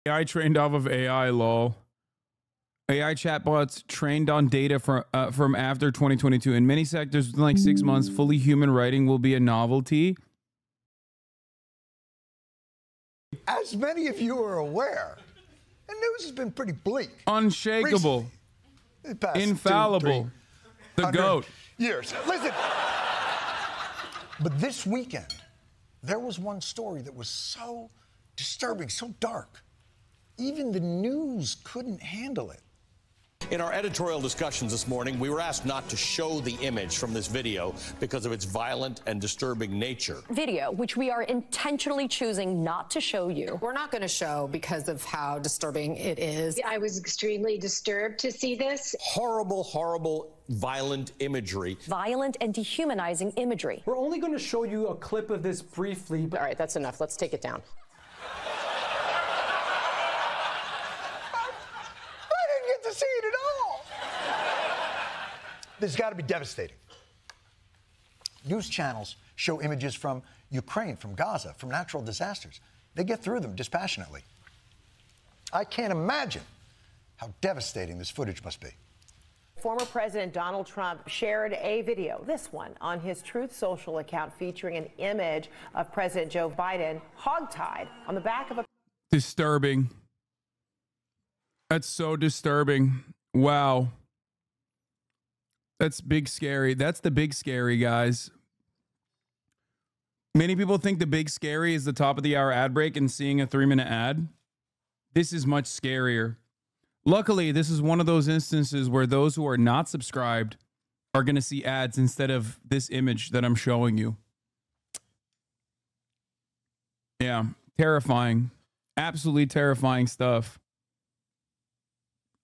AI trained off of AI, lol. AI chatbots trained on data from after 2022. In many sectors, within like 6 months, fully human writing will be a novelty. As many of you are aware, the news has been pretty bleak. Unshakable. Infallible. The GOAT. Years. Listen. But this weekend, there was one story that was so disturbing, so dark. Even the news couldn't handle it. In our editorial discussions this morning, we were asked not to show the image from this video because of its violent and disturbing nature. Video, which we are intentionally choosing not to show you. We're not going to show because of how disturbing it is. I was extremely disturbed to see this. Horrible, horrible, violent imagery. Violent and dehumanizing imagery. We're only going to show you a clip of this briefly. All right, that's enough. Let's take it down. See it at all. This has got to be devastating. News channels show images from Ukraine, from Gaza, from natural disasters. They get through them dispassionately. I can't imagine how devastating this footage must be. Former President Donald Trump shared a video, this one, on his Truth Social account featuring an image of President Joe Biden hogtied on the back of a... Disturbing. That's so disturbing. Wow. That's big scary. That's the big scary, guys. Many people think the big scary is the top of the hour ad break and seeing a 3-minute ad. This is much scarier. Luckily, this is one of those instances where those who are not subscribed are going to see ads instead of this image that I'm showing you. Yeah, terrifying. Absolutely terrifying stuff.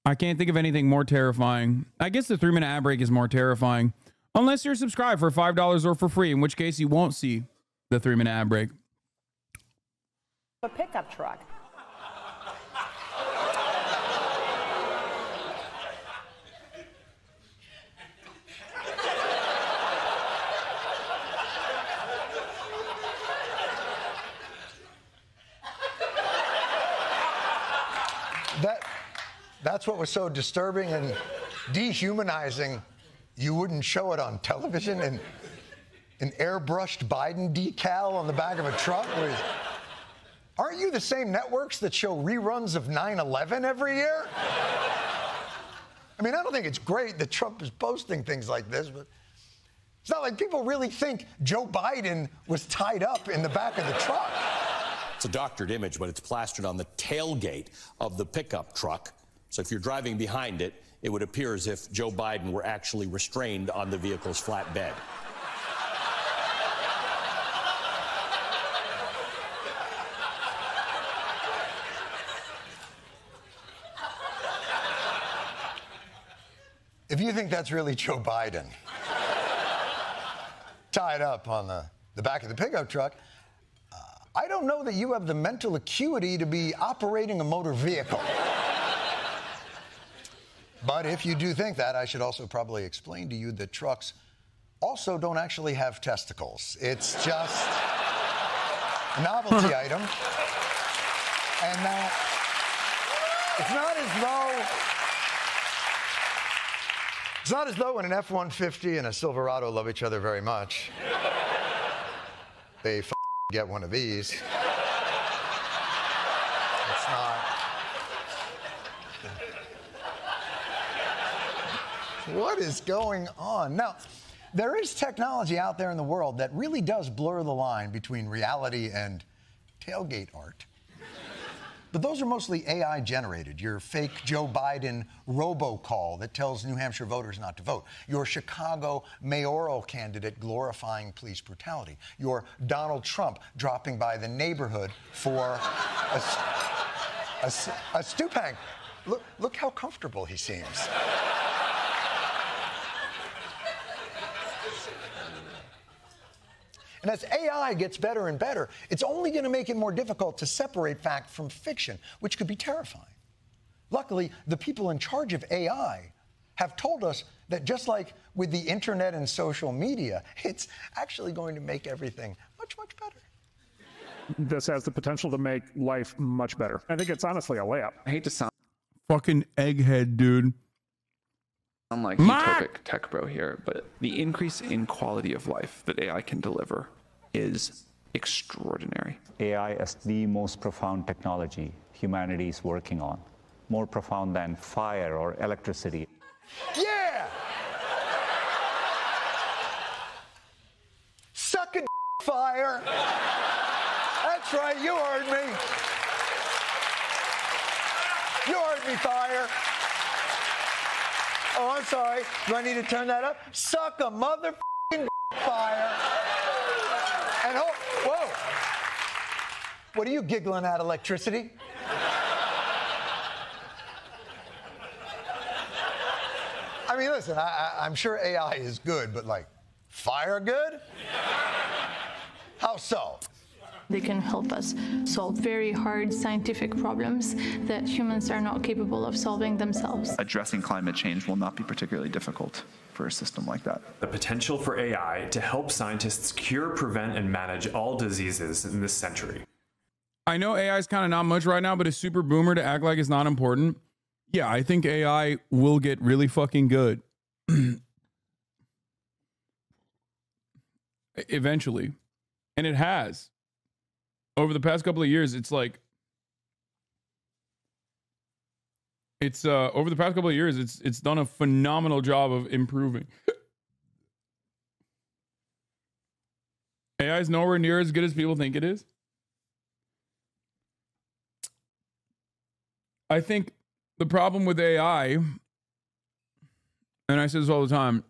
I can't think of anything more terrifying. I guess the 3-minute ad break is more terrifying. Unless you're subscribed for $5 or for free, in which case you won't see the 3-minute ad break. A pickup truck. That's what was so disturbing and dehumanizing. You wouldn't show it on television, and an airbrushed Biden decal on the back of a truck. Aren't you the same networks that show reruns of 9/11 every year? I mean, I don't think it's great that Trump is posting things like this, but it's not like people really think Joe Biden was tied up in the back of the truck. It's a doctored image, but it's plastered on the tailgate of the pickup truck. So if you're driving behind it, it would appear as if Joe Biden were actually restrained on the vehicle's flatbed. If you think that's really Joe Biden tied up on the back of the pickup truck, I don't know that you have the mental acuity to be operating a motor vehicle. But if you do think that, I should also probably explain to you that trucks also don't actually have testicles. It's just a novelty item. And that it's not as though when an F-150 and a Silverado love each other very much, they get one of these. It's not. What is going on? Now, there is technology out there in the world that really does blur the line between reality and tailgate art. But those are mostly AI generated. Your fake Joe Biden robocall that tells New Hampshire voters not to vote. Your Chicago mayoral candidate glorifying police brutality. Your Donald Trump dropping by the neighborhood for a stew pan. Look how comfortable he seems. And as AI gets better and better, it's only going to make it more difficult to separate fact from fiction, which could be terrifying. Luckily, the people in charge of AI have told us that just like with the internet and social media, it's actually going to make everything much, much better. This has the potential to make life much better. I think it's honestly a layup. I hate to sound Fucking egghead, dude. like utopic tech bro here, but the increase in quality of life that AI can deliver is extraordinary. AI is the most profound technology humanity is working on. More profound than fire or electricity. Yeah! Suck a fire. That's right, you heard me. You heard me, fire. Oh, I'm sorry. Do I need to turn that up? Suck a motherfucking fire. And whoa. What are you giggling at, electricity? I mean, listen, I'm sure AI is good, but like, fire good? How so? They can help us solve very hard scientific problems that humans are not capable of solving themselves. Addressing climate change will not be particularly difficult for a system like that. The potential for AI to help scientists cure, prevent, and manage all diseases in this century. I know AI is kind of not much right now, but it's super boomer to act like it's not important. Yeah, I think AI will get really fucking good. Eventually. And it has. Over the past couple of years, it's like over the past couple of years, it's done a phenomenal job of improving. AI is nowhere near as good as people think it is. I think the problem with AI, and I say this all the time,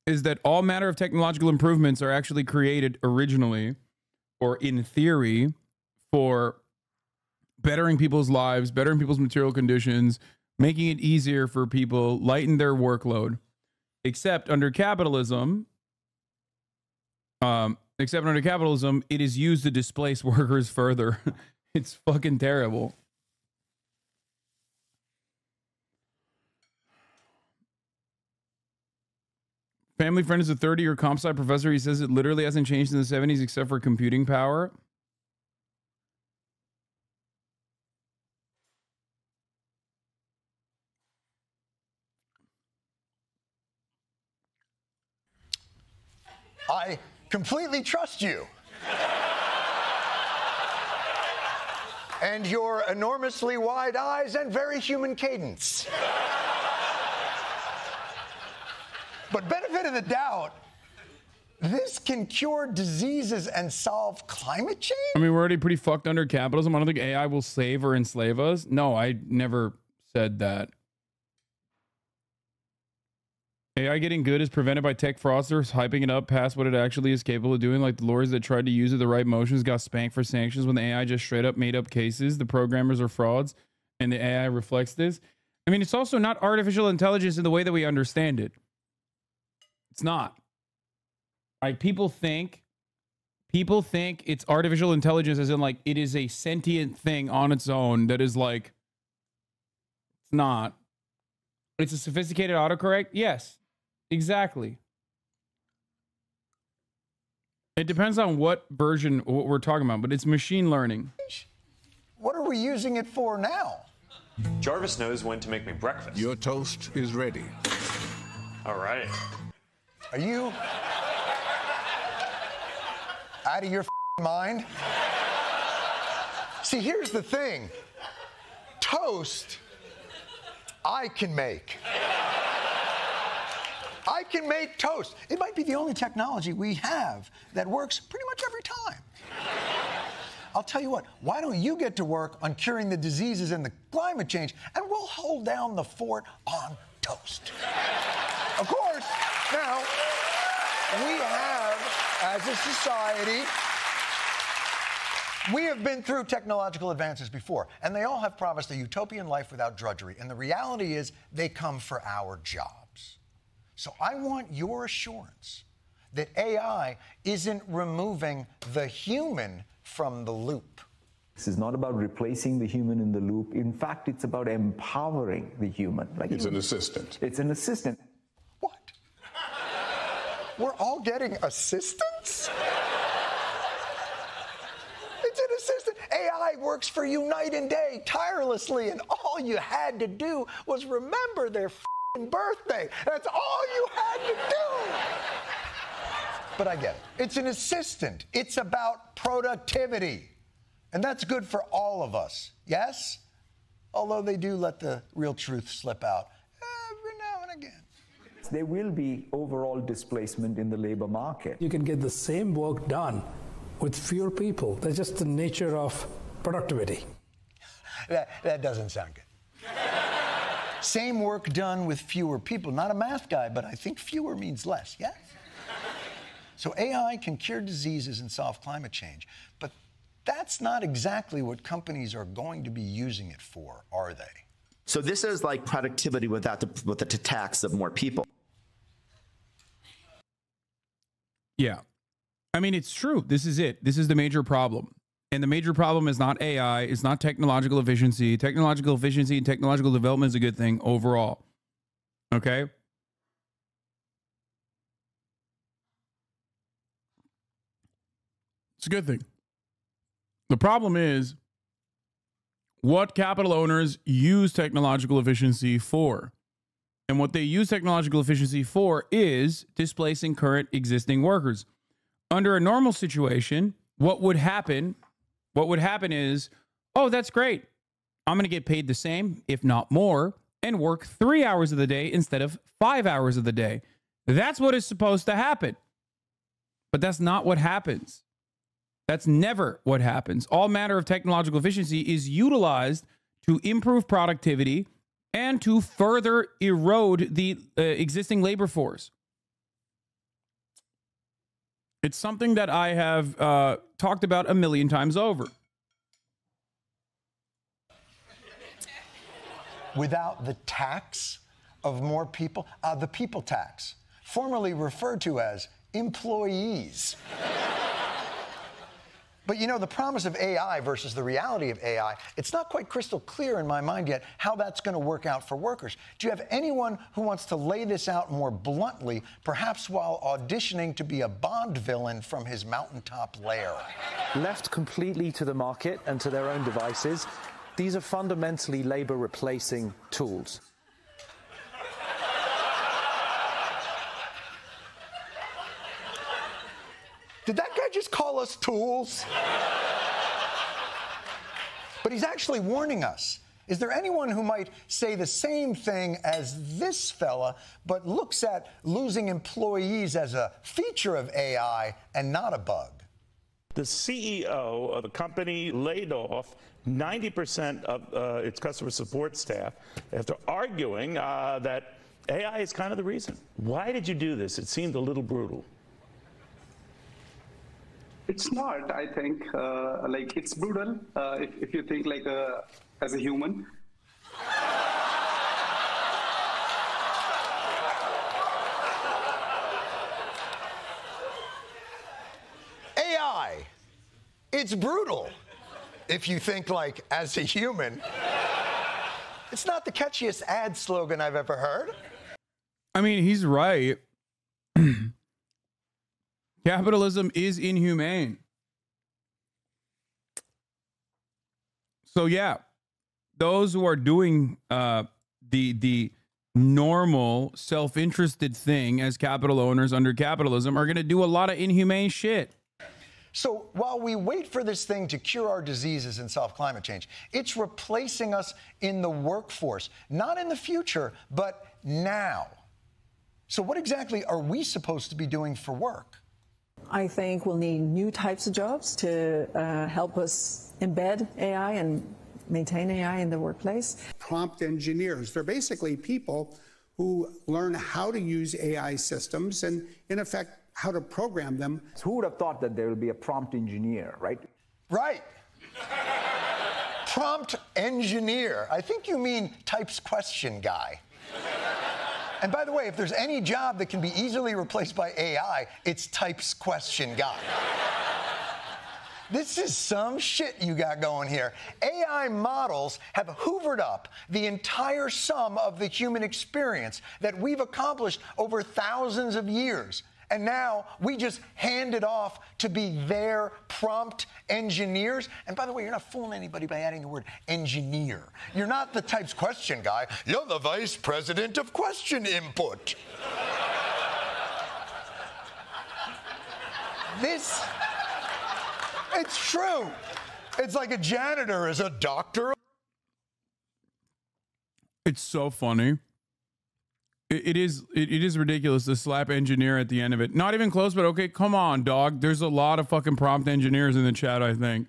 is that all manner of technological improvements are actually created originally, or in theory, for bettering people's lives, bettering people's material conditions, making it easier for people, lighten their workload. Except under capitalism, it is used to displace workers further. It's fucking terrible. Family friend is a 30-year comp sci professor. He says it literally hasn't changed in the 70s except for computing power. I completely trust you. And your enormously wide eyes and very human cadence. But benefit of the doubt, this can cure diseases and solve climate change? I mean, we're already pretty fucked under capitalism. I don't think AI will save or enslave us. No, I never said that. AI getting good is prevented by tech fraudsters hyping it up past what it actually is capable of doing, like the lawyers that tried to use it the right motions got spanked for sanctions when the AI just straight up made up cases. The programmers are frauds, and the AI reflects this. I mean, it's also not artificial intelligence in the way that we understand it. It's not. Like people think it's artificial intelligence as in like it is a sentient thing on its own that is like, it's not. It's a sophisticated autocorrect? Yes, exactly. It depends on what version, what we're talking about, but it's machine learning. What are we using it for now? Jarvis knows when to make me breakfast. Your toast is ready. All right. Are you out of your mind? See, here's the thing. Toast, I can make. I can make toast. It might be the only technology we have that works pretty much every time. I'll tell you what, why don't you get to work on curing the diseases and the climate change, and we'll hold down the fort on toast. Of course, now, we have, as a society, we have been through technological advances before, and they all have promised a utopian life without drudgery. And the reality is they come for our jobs. So I want your assurance that AI isn't removing the human from the loop. This is not about replacing the human in the loop. In fact, it's about empowering the human. Like it's an assistant. It's an assistant. We're all getting assistants? works for you night and day, tirelessly, and all you had to do was remember their f***ing birthday. That's all you had to do. But I get it. It's an assistant. It's about productivity. And that's good for all of us, yes? Although they do let the real truth slip out every now and again. There will be overall displacement in the labor market. You can get the same work done with fewer people. That's just the nature of productivity. That doesn't sound good. Same work done with fewer people. Not a math guy, but I think fewer means less, yes? So AI can cure diseases and solve climate change, but that's not exactly what companies are going to be using it for, are they? So this is like productivity without the tax of more people. Yeah. I mean, it's true. This is it. This is the major problem. And the major problem is not AI. It's not technological efficiency. Technological efficiency and technological development is a good thing overall. Okay? It's a good thing. The problem is what capital owners use technological efficiency for. And what they use technological efficiency for is displacing current existing workers. Under a normal situation, what would happen is, oh, that's great. I'm going to get paid the same, if not more, and work 3 hours of the day instead of 5 hours of the day. That's what is supposed to happen. But that's not what happens. That's never what happens. All matter of technological efficiency is utilized to improve productivity and to further erode the existing labor force. It's something that I have talked about a million times over. Without the tax of more people, the people tax, formerly referred to as employees. But you know, the promise of AI versus the reality of AI, it's not quite crystal clear in my mind yet how that's going to work out for workers. Do you have anyone who wants to lay this out more bluntly, perhaps while auditioning to be a Bond villain from his mountaintop lair? Left completely to the market and to their own devices, these are fundamentally labor replacing tools. Did that guy just call us tools? But he's actually warning us. Is there anyone who might say the same thing as this fella, but looks at losing employees as a feature of AI and not a bug? The CEO of a company laid off 90% of its customer support staff after arguing that AI is kind of the reason. Why did you do this? It seemed a little brutal. It's not, I think, like it's brutal if you think like as a human. AI, it's brutal if you think like as a human. It's not the catchiest ad slogan I've ever heard. I mean, he's right. Capitalism is inhumane. So yeah, those who are doing the normal self-interested thing as capital owners under capitalism are going to do a lot of inhumane shit. So while we wait for this thing to cure our diseases and solve climate change, it's replacing us in the workforce, not in the future, but now. So what exactly are we supposed to be doing for work? I think we'll need new types of jobs to help us embed AI and maintain AI in the workplace. Prompt engineers, they're basically people who learn how to use AI systems and, in effect, how to program them. Who would have thought that there will be a prompt engineer, right? Right. Prompt engineer. I think you mean types question guy. And by the way, if there's any job that can be easily replaced by AI, it's types question guy. This is some shit you got going here. AI models have hoovered up the entire sum of the human experience that we've accomplished over thousands of years. And now we just hand it off to be their prompt engineers. And by the way, you're not fooling anybody by adding the word engineer. You're not the types question guy. You're the vice president of question input. It's true. It's like a janitor is a doctor. It's so funny. It is ridiculous to slap engineer at the end of it. Not even close, but okay, come on, dog. There's a lot of fucking prompt engineers in the chat, I think.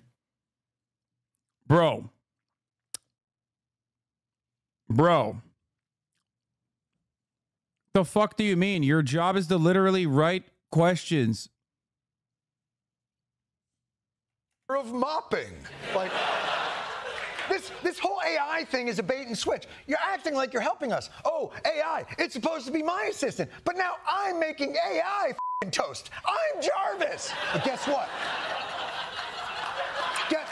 Bro. The fuck do you mean? Your job is to literally write questions. Of mopping. Like, this whole AI thing is a bait and switch. You're acting like you're helping us. Oh, AI, it's supposed to be my assistant. But now I'm making AI toast. I'm Jarvis. But guess what?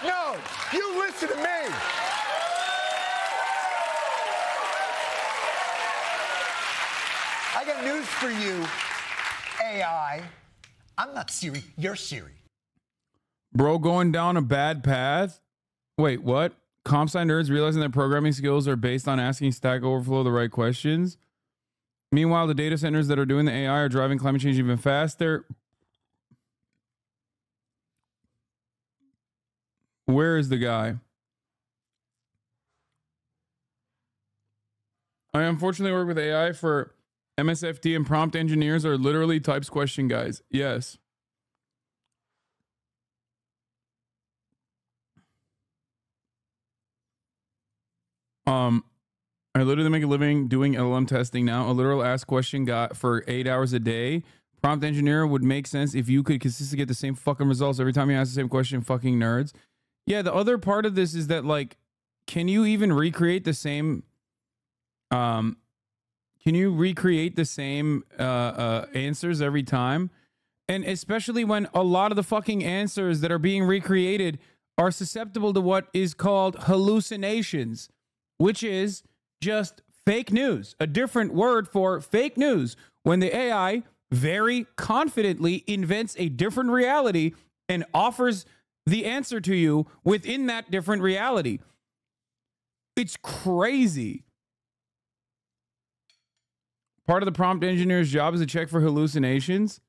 No, you listen to me. I got news for you, AI. I'm not Siri, you're Siri. Bro, going down a bad path? Wait, what? Comp sci nerds realizing that programming skills are based on asking Stack Overflow the right questions. Meanwhile, the data centers that are doing the AI are driving climate change even faster. Where is the guy? I unfortunately work with AI for MSFT, and prompt engineers are literally types question guys. Yes. I literally make a living doing LLM testing now. A literal ask question guy for 8 hours a day. Prompt engineer would make sense if you could consistently get the same fucking results every time you ask the same question, fucking nerds. Yeah, the other part of this is that, like, can you even recreate the same answers every time? And especially when a lot of the fucking answers that are being recreated are susceptible to what is called hallucinations, which is just fake news, a different word for fake news. When the AI very confidently invents a different reality and offers the answer to you within that different reality. It's crazy. Part of the prompt engineer's job is to check for hallucinations.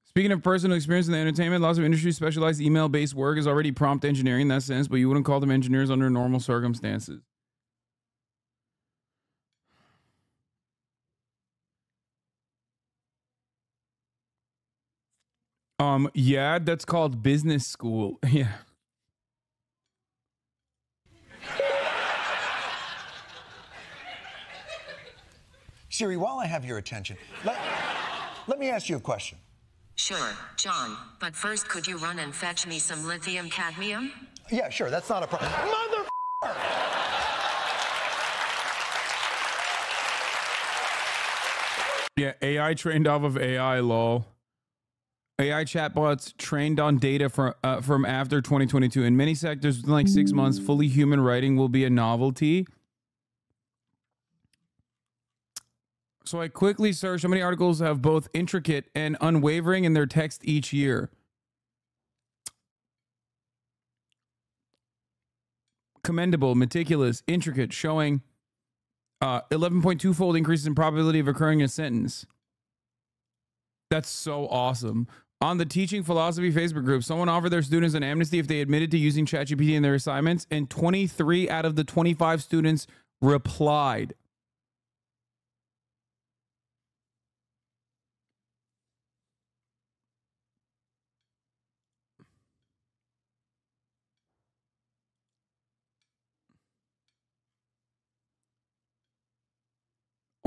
Speaking of personal experience in the entertainment, lots of industries specialized email-based work is already prompt engineering in that sense, but you wouldn't call them engineers under normal circumstances. Yeah, that's called business school. Yeah. Siri, while I have your attention, let me ask you a question. Sure, John, but first could you run and fetch me some lithium cadmium? Yeah, sure, that's not a problem. Mother. Yeah, AI trained off of AI, lol. AI chatbots trained on data from after 2022. In many sectors, within like 6 months, fully human writing will be a novelty. So I quickly searched how many articles have both intricate and unwavering in their text each year. Commendable, meticulous, intricate, showing 11.2-fold increases in probability of occurring in a sentence. That's so awesome. On the Teaching Philosophy Facebook group, someone offered their students an amnesty if they admitted to using ChatGPT in their assignments, and 23 out of the 25 students replied.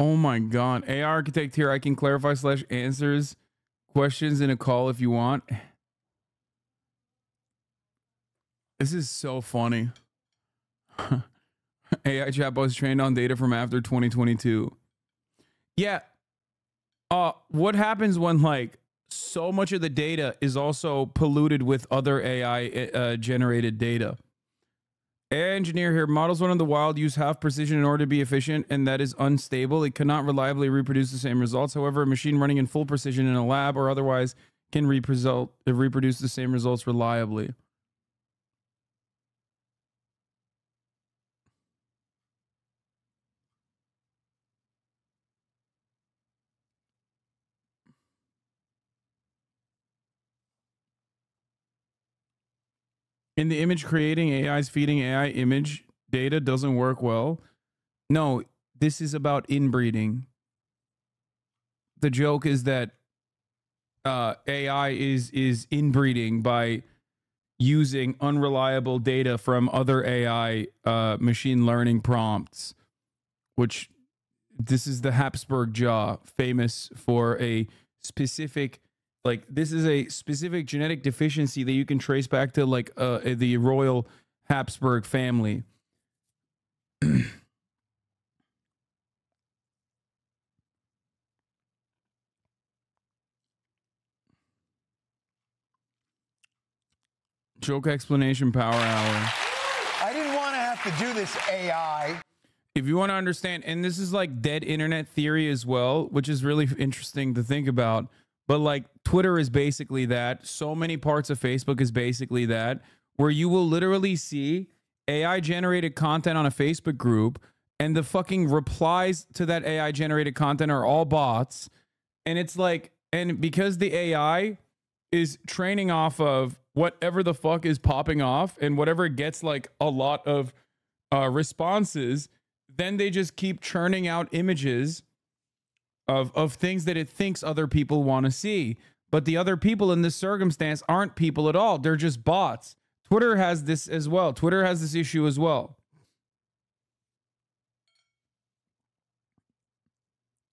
Oh my God. AI architect here. I can clarify / answers questions in a call if you want. This is so funny. AI chatbots trained on data from after 2022. Yeah. What happens when, like, so much of the data is also polluted with other AI generated data. AI engineer here. Models run in the wild use half precision in order to be efficient, and that is unstable. It cannot reliably reproduce the same results. However, a machine running in full precision in a lab or otherwise can reproduce the same results reliably. In the image creating, AI's feeding AI image data doesn't work well. No, this is about inbreeding. The joke is that AI is inbreeding by using unreliable data from other AI machine learning prompts, which this is the Habsburg jaw, famous for a specific, like, this is a specific genetic deficiency that you can trace back to, like, the royal Habsburg family. Joke explanation power hour. I didn't want to have to do this AI. If you want to understand, and this is like dead internet theory as well, which is really interesting to think about. But like Twitter is basically that. So many parts of Facebook is basically that, where you will literally see AI generated content on a Facebook group, and the fucking replies to that AI generated content are all bots. And it's like, and because the AI is training off of whatever the fuck is popping off, and whatever gets like a lot of responses, then they just keep churning out images of things that it thinks other people want to see. But the other people in this circumstance aren't people at all. They're just bots. Twitter has this as well. Twitter has this issue as well.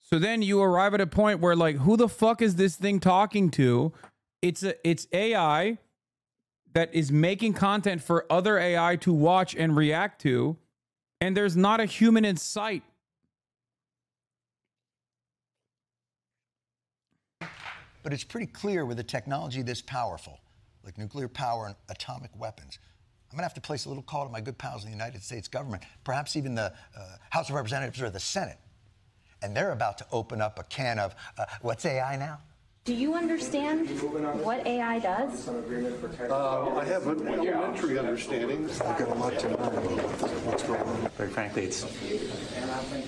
So then you arrive at a point where, like, who the fuck is this thing talking to? It's AI that is making content for other AI to watch and react to, and there's not a human in sight. But it's pretty clear with a technology this powerful, like nuclear power and atomic weapons, I'm going to have to place a little call to my good pals in the United States government, perhaps even the House of Representatives or the Senate. And they're about to open up a can of, what's AI now? Do you understand what AI does? I have an elementary understanding. I've got a lot to learn what's going on. Very frankly, it's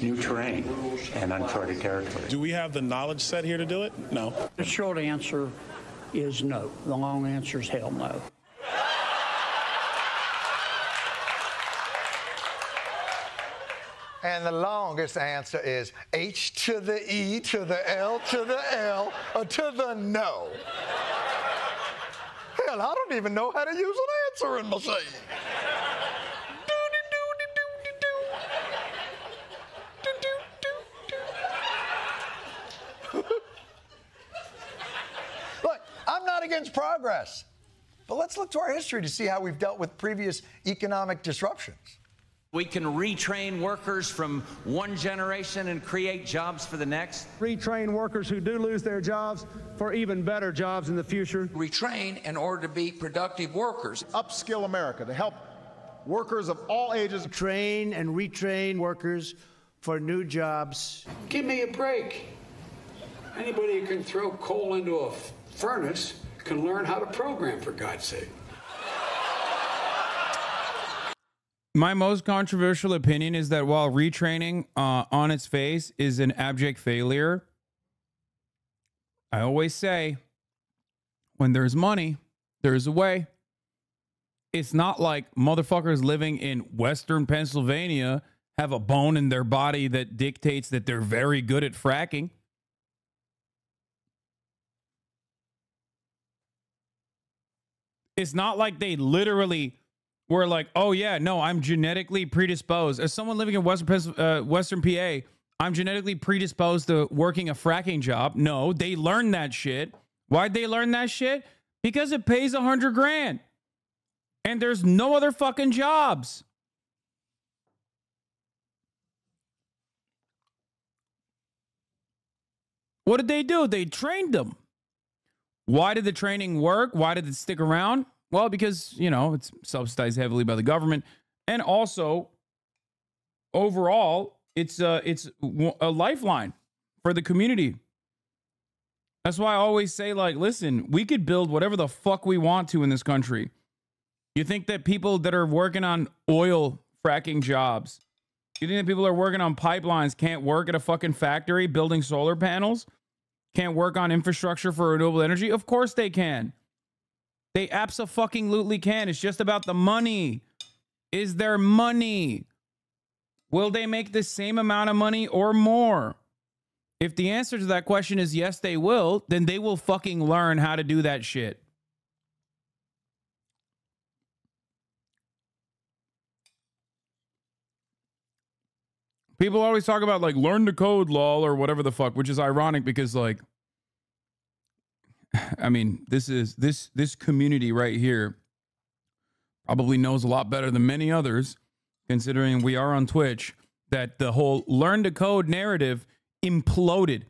new terrain and uncharted territory. Do we have the knowledge set here to do it? No. The short answer is no. The long answer is hell no. And the longest answer is H to the E to the L to the L to the no. Hell, I don't even know how to use an answering machine. Look, I'm not against progress, but let's look to our history to see how we've dealt with previous economic disruptions. We can retrain workers from one generation and create jobs for the next. Retrain workers who do lose their jobs for even better jobs in the future. Retrain in order to be productive workers. Upskill America to help workers of all ages. Train and retrain workers for new jobs. Give me a break. Anybody who can throw coal into a furnace can learn how to program, for God's sake. My most controversial opinion is that while retraining on its face is an abject failure, I always say, when there's money, there's a way. It's not like motherfuckers living in Western Pennsylvania have a bone in their body that dictates that they're very good at fracking. It's not like they literally were like, oh yeah, no, I'm genetically predisposed. As someone living in Western PA, I'm genetically predisposed to working a fracking job. No, they learned that shit. Why'd they learn that shit? Because it pays $100 grand. And there's no other fucking jobs. What did they do? They trained them. Why did the training work? Why did it stick around? Well, because, you know, it's subsidized heavily by the government. And also, overall, it's a lifeline for the community. That's why I always say, like, listen, we could build whatever the fuck we want to in this country. You think that people that are working on oil fracking jobs, you think that people that are working on pipelines can't work at a fucking factory building solar panels? Can't work on infrastructure for renewable energy? Of course they can. They abso-fucking-lutely can. It's just about the money. Is there money? Will they make the same amount of money or more? If the answer to that question is yes, they will, then they will fucking learn how to do that shit. People always talk about, like, learn to code, lol, or whatever the fuck, which is ironic because, like, I mean, this community right here probably knows a lot better than many others, considering we are on Twitch, that the whole learn to code narrative imploded.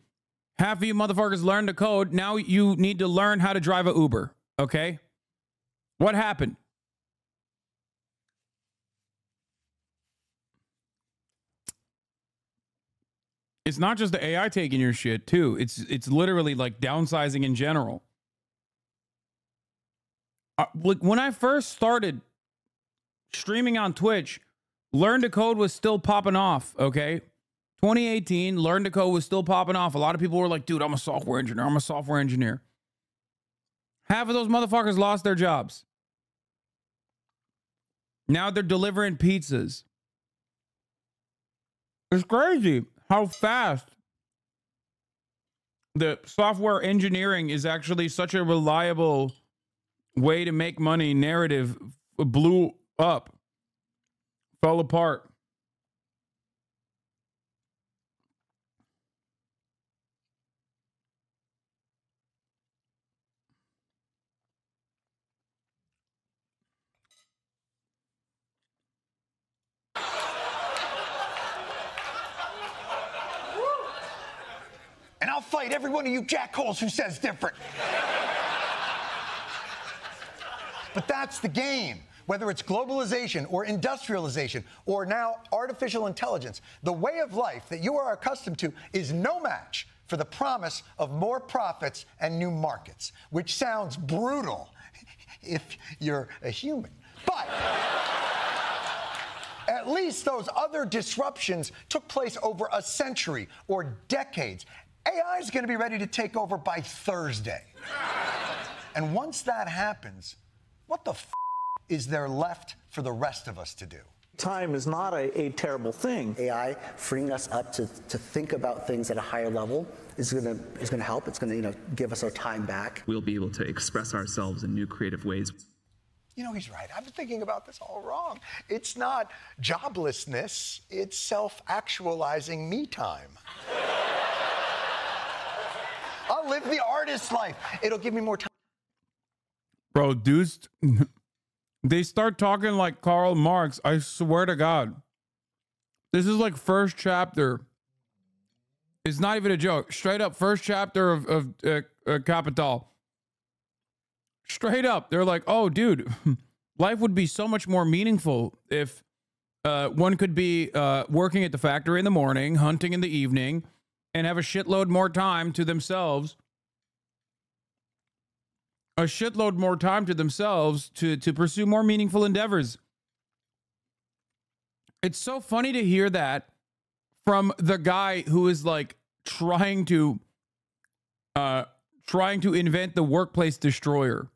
Half of you motherfuckers learn to code. Now you need to learn how to drive an Uber. Okay? What happened? It's not just the AI taking your shit too. It's literally like downsizing in general. Like when I first started streaming on Twitch, learn to code was still popping off. Okay. 2018, learn to code was still popping off. A lot of people were like, dude, I'm a software engineer. I'm a software engineer. Half of those motherfuckers lost their jobs. Now they're delivering pizzas. It's crazy how fast the software engineering is actually such a reliable way to make money. Narrative blew up, fell apart. And I'll fight every one of you jackholes who says different. But that's the game. Whether it's globalization or industrialization or now artificial intelligence, the way of life that you are accustomed to is no match for the promise of more profits and new markets, which sounds brutal if you're a human. But at least those other disruptions took place over a century or decades. AI is going to be ready to take over by Thursday. And once that happens, what the f is there left for the rest of us to do? Time is not a terrible thing. AI freeing us up to think about things at a higher level is going to help. It's going to give us our time back. We'll be able to express ourselves in new creative ways. You know, he's right. I've been thinking about this all wrong. It's not joblessness. It's self-actualizing me time. I'll live the artist's life. It'll give me more time. Bro, dudes, they start talking like Karl Marx. I swear to God. This is like first chapter. It's not even a joke. Straight up first chapter of Capital. Straight up. They're like, oh, dude, life would be so much more meaningful if one could be working at the factory in the morning, hunting in the evening, and have a shitload more time to themselves. A shitload more time to themselves to pursue more meaningful endeavors. It's so funny to hear that from the guy who is like trying to invent the workplace destroyer.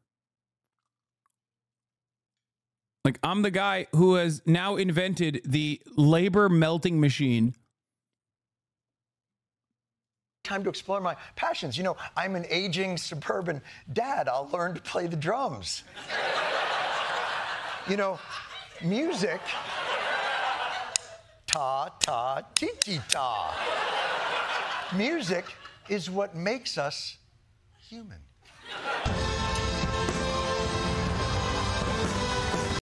Like, I'm the guy who has now invented the labor melting machine. Time to explore my passions. You know, I'm an aging suburban dad. I'll learn to play the drums. You know, music. Ta-ta, tee-tee-ta. Music is what makes us human.